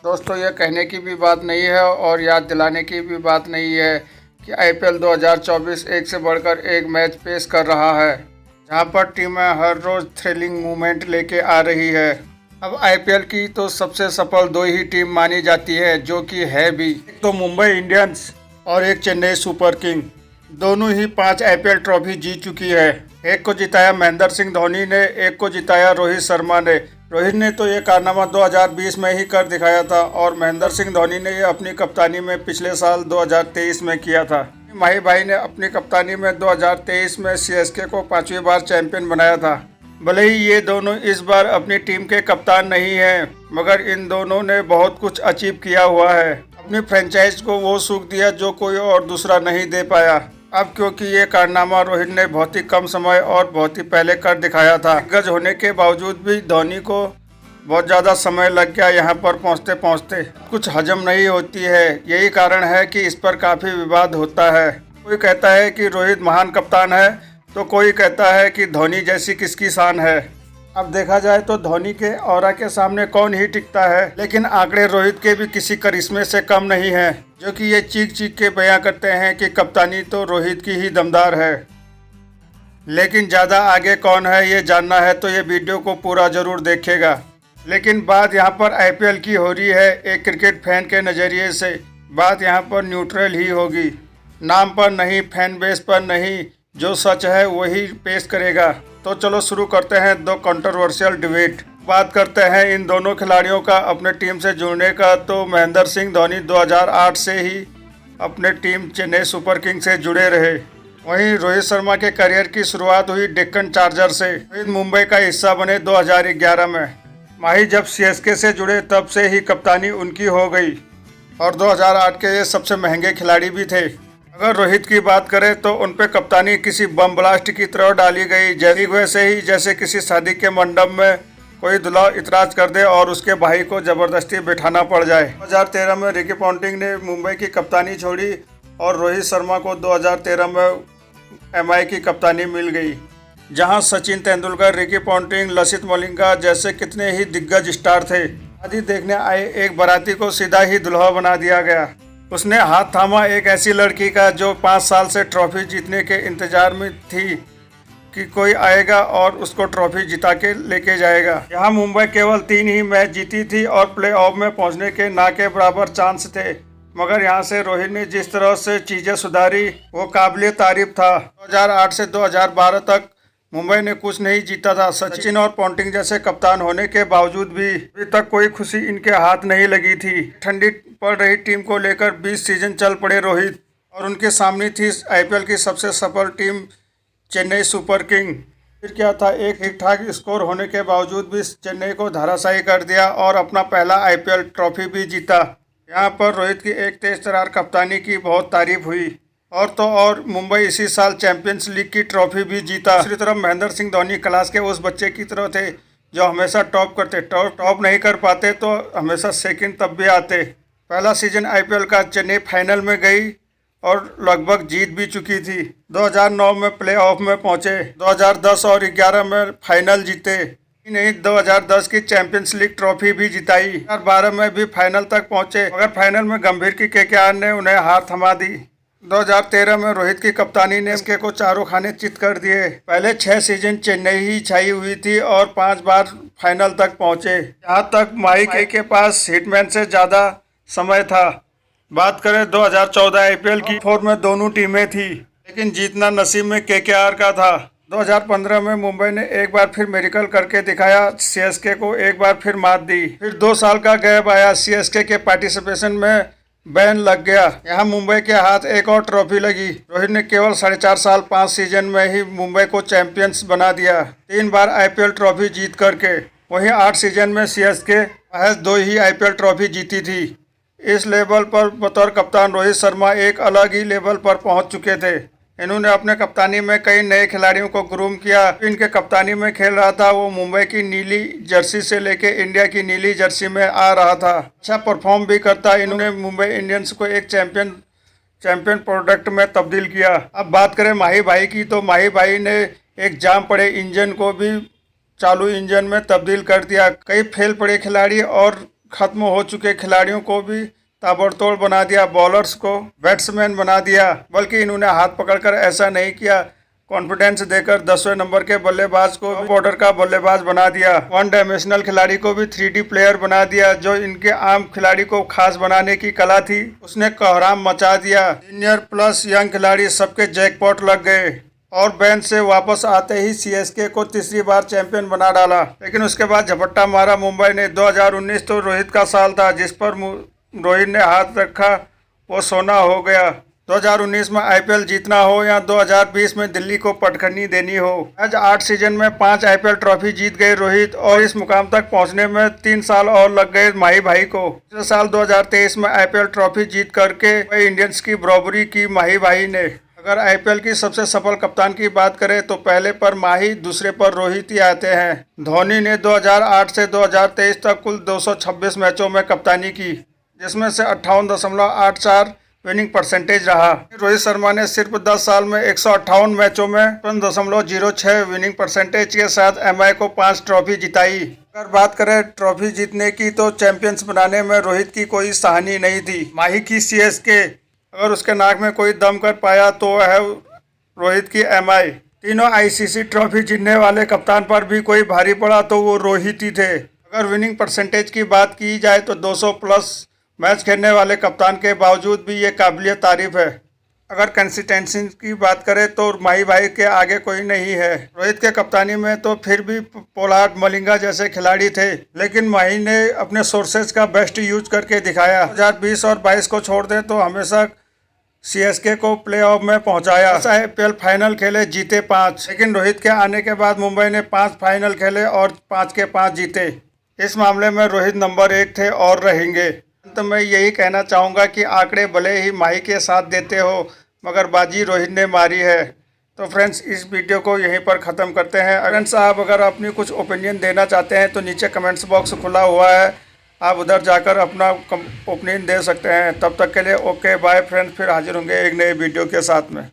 दोस्तों, ये कहने की भी बात नहीं है और याद दिलाने की भी बात नहीं है कि आईपीएल 2024 एक से बढ़कर एक मैच पेश कर रहा है, जहां पर टीमें हर रोज थ्रिलिंग मूवमेंट लेके आ रही है। अब आईपीएल की तो सबसे सफल दो ही टीम मानी जाती है, जो कि है भी। एक तो मुंबई इंडियंस और एक चेन्नई सुपर किंग। दोनों ही 5 आईपीएल ट्रॉफी जीत चुकी है। एक को जिताया महेंद्र सिंह धोनी ने, एक को जिताया रोहित शर्मा ने। रोहित ने तो ये कारनामा 2020 में ही कर दिखाया था और महेंद्र सिंह धोनी ने ये अपनी कप्तानी में पिछले साल 2023 में किया था। माही भाई ने अपनी कप्तानी में 2023 में सीएसके को 5वीं बार चैंपियन बनाया था। भले ही ये दोनों इस बार अपनी टीम के कप्तान नहीं हैं, मगर इन दोनों ने बहुत कुछ अचीव किया हुआ है। अपनी फ्रेंचाइज को वो सुख दिया जो कोई और दूसरा नहीं दे पाया। अब क्योंकि ये कारनामा रोहित ने बहुत ही कम समय और बहुत ही पहले कर दिखाया था, दिग्गज होने के बावजूद भी धोनी को बहुत ज़्यादा समय लग गया यहाँ पर पहुँचते पहुँचते। कुछ हजम नहीं होती है, यही कारण है कि इस पर काफ़ी विवाद होता है। कोई कहता है कि रोहित महान कप्तान है, तो कोई कहता है कि धोनी जैसी किसकी शान है। अब देखा जाए तो धोनी के ऑरा के सामने कौन ही टिकता है, लेकिन आंकड़े रोहित के भी किसी करिश्मे से कम नहीं हैं, जो कि ये चीख चीख के बयां करते हैं कि कप्तानी तो रोहित की ही दमदार है। लेकिन ज़्यादा आगे कौन है ये जानना है तो ये वीडियो को पूरा ज़रूर देखेगा। लेकिन बात यहाँ पर आईपीएल की हो रही है एक क्रिकेट फैन के नज़रिए से। बात यहाँ पर न्यूट्रल ही होगी, नाम पर नहीं, फैन बेस पर नहीं, जो सच है वही पेश करेगा। तो चलो शुरू करते हैं दो कंट्रोवर्शियल डिबेट। बात करते हैं इन दोनों खिलाड़ियों का अपने टीम से जुड़ने का। तो महेंद्र सिंह धोनी 2008 से ही अपने टीम चेन्नई सुपर किंग से जुड़े रहे। वहीं रोहित शर्मा के करियर की शुरुआत हुई डेक्कन चार्जर से। रोहित मुंबई का हिस्सा बने 2011 में। माही जब सीएसके से जुड़े तब से ही कप्तानी उनकी हो गई और 2008 के ये सबसे महंगे खिलाड़ी भी थे। अगर रोहित की बात करें तो उन पे कप्तानी किसी बम ब्लास्ट की तरह डाली गई, वैसे ही जैसे किसी शादी के मंडप में कोई दूल्हा इतराज कर दे और उसके भाई को जबरदस्ती बिठाना पड़ जाए। 2013 में रिकी पॉन्टिंग ने मुंबई की कप्तानी छोड़ी और रोहित शर्मा को 2013 में एमआई की कप्तानी मिल गई, जहां सचिन तेंदुलकर, रिकी पॉन्टिंग, लसित मलिंगा जैसे कितने ही दिग्गज स्टार थे। शादी देखने आए एक बाराती को सीधा ही दुल्हा बना दिया गया। उसने हाथ थामा एक ऐसी लड़की का जो 5 साल से ट्रॉफी जीतने के इंतजार में थी कि कोई आएगा और उसको ट्रॉफी जिता के लेके जाएगा। यहाँ मुंबई केवल 3 ही मैच जीती थी और प्लेऑफ में पहुंचने के ना के बराबर चांस थे, मगर यहाँ से रोहित ने जिस तरह से चीज़ें सुधारी वो काबिले तारीफ था। 2008 से 2012 तक मुंबई ने कुछ नहीं जीता था। सचिन और पॉन्टिंग जैसे कप्तान होने के बावजूद भी अभी तक कोई खुशी इनके हाथ नहीं लगी थी। ठंडी पड़ रही टीम को लेकर 20 सीजन चल पड़े रोहित, और उनके सामने थी आईपीएल की सबसे सफल टीम चेन्नई सुपर किंग। फिर क्या था, एक ठीक ठाक स्कोर होने के बावजूद भी चेन्नई को धराशायी कर दिया और अपना पहला आईपीएल ट्रॉफी भी जीता। यहाँ पर रोहित की एक तेज तर्रार कप्तानी की बहुत तारीफ हुई। और तो और मुंबई इसी साल चैंपियंस लीग की ट्रॉफी भी जीता। दूसरी तरफ महेंद्र सिंह धोनी क्लास के उस बच्चे की तरह थे जो हमेशा टॉप करते, टॉप नहीं कर पाते तो हमेशा सेकंड तब भी आते। पहला सीजन आईपीएल का चेन्नई फाइनल में गई और लगभग जीत भी चुकी थी। 2009 में प्लेऑफ में पहुंचे, 2010 और 11 में फाइनल जीते। नहीं, 2010 की चैंपियंस लीग ट्रॉफी भी जिताई। 2012 में भी फाइनल तक पहुंचे, मगर फाइनल में गंभीर की केकेआर ने उन्हें हार थमा दी। 2013 में रोहित की कप्तानी ने इसके को चारों खाने चित कर दिए। पहले 6 सीजन चेन्नई ही छाई हुई थी और 5 बार फाइनल तक पहुंचे। यहाँ तक माही के पास हिटमैन से ज़्यादा समय था। बात करें 2014 आईपीएल की, 4 में दोनों टीमें थी, लेकिन जीतना नसीब में केकेआर का था। 2015 में मुंबई ने एक बार फिर मेरिकल करके दिखाया, सीएसके को एक बार फिर मात दी। फिर 2 साल का गैप आया, सीएसके के पार्टिसिपेशन में बैन लग गया। यहाँ मुंबई के हाथ एक और ट्रॉफी लगी। रोहित ने केवल 4.5 साल 5 सीजन में ही मुंबई को चैंपियंस बना दिया, 3 बार आईपीएल ट्रॉफी जीत करके। वहीं 8 सीजन में सीएसके महज 2 ही आईपीएल ट्रॉफी जीती थी। इस लेवल पर बतौर कप्तान रोहित शर्मा एक अलग ही लेवल पर पहुंच चुके थे। इन्होंने अपने कप्तानी में कई नए खिलाड़ियों को ग्रूम किया। इनके कप्तानी में खेल रहा था वो मुंबई की नीली जर्सी से लेके इंडिया की नीली जर्सी में आ रहा था। अच्छा परफॉर्म भी करता। इन्होंने मुंबई इंडियंस को एक चैंपियन प्रोडक्ट में तब्दील किया। अब बात करें माही भाई की, तो माही भाई ने एक जाम पड़े इंजन को भी चालू इंजन में तब्दील कर दिया। कई फेल पड़े खिलाड़ी और खत्म हो चुके खिलाड़ियों को भी ताबड़तोड़ बना दिया, बॉलर्स को बैट्समैन बना दिया। बल्कि इन्होंने हाथ पकड़कर ऐसा नहीं किया, कॉन्फिडेंस देकर 10वें नंबर के बल्लेबाज को ऑर्डर का बल्लेबाज बना दिया। वन डायमेंशनल खिलाड़ी को भी 3D प्लेयर बना दिया। जो इनके आम खिलाड़ी को खास बनाने की कला थी, उसने कोहराम मचा दिया। सीनियर प्लस यंग खिलाड़ी सबके जैकपॉट लग गए और बेंच से वापस आते ही सीएसके को तीसरी बार चैंपियन बना डाला। लेकिन उसके बाद झपट्टा मारा मुंबई ने। 2019 तो रोहित का साल था, जिस पर रोहित ने हाथ रखा वो सोना हो गया। 2019 में आईपीएल जीतना हो या 2020 में दिल्ली को पटखनी देनी हो। आज 8 सीजन में 5 आईपीएल ट्रॉफी जीत गए रोहित, और इस मुकाम तक पहुंचने में 3 साल और लग गए माही भाई को। पिछले साल 2023 में आईपीएल ट्रॉफी जीत करके इंडियंस की बराबरी की माही भाई ने। अगर आईपीएल की सबसे सफल कप्तान की बात करें तो पहले पर माही, दूसरे पर रोहित ही आते हैं। धोनी ने 2008 से 2023 तक कुल 226 मैचों में कप्तानी की, जिसमें से 58.84 विनिंग परसेंटेज रहा। रोहित शर्मा ने सिर्फ 10 साल में 158 मैचों में 5.06 विनिंग परसेंटेज के साथ एमआई को 5 ट्रॉफी जिताई। अगर बात करें ट्रॉफी जीतने की तो चैंपियंस बनाने में रोहित की कोई सहानी नहीं थी। माही की सीएसके, अगर उसके नाक में कोई दम कर पाया तो है रोहित की एमआई। तीनों आईसीसी ट्रॉफी जीतने वाले कप्तान पर भी कोई भारी पड़ा तो वो रोहित ही थे। अगर विनिंग परसेंटेज की बात की जाए तो 200 प्लस मैच खेलने वाले कप्तान के बावजूद भी ये काबिलियत तारीफ है। अगर कंसिस्टेंसी की बात करें तो माही भाई के आगे कोई नहीं है। रोहित के कप्तानी में तो फिर भी पोलार्ड, मलिंगा जैसे खिलाड़ी थे, लेकिन माही ने अपने सोर्सेज का बेस्ट यूज करके दिखाया। 2020 और 22 को छोड़ दें तो हमेशा सीएसके को प्लेऑफ में पहुंचाया। आईपीएल फाइनल खेले, जीते 5, लेकिन रोहित के आने के बाद मुंबई ने 5 फाइनल खेले और 5 के 5 जीते। इस मामले में रोहित नंबर 1 थे और रहेंगे। अंत में यही कहना चाहूँगा कि आंकड़े भले ही माही के साथ देते हो, मगर बाजी रोहित ने मारी है। तो फ्रेंड्स, इस वीडियो को यहीं पर ख़त्म करते हैं। फ्रेंड्स, आप अगर अपनी कुछ ओपिनियन देना चाहते हैं तो नीचे कमेंट्स बॉक्स खुला हुआ है, आप उधर जाकर अपना ओपिनियन दे सकते हैं। तब तक के लिए ओके बाय फ्रेंड्स, फिर हाजिर होंगे एक नए वीडियो के साथ में।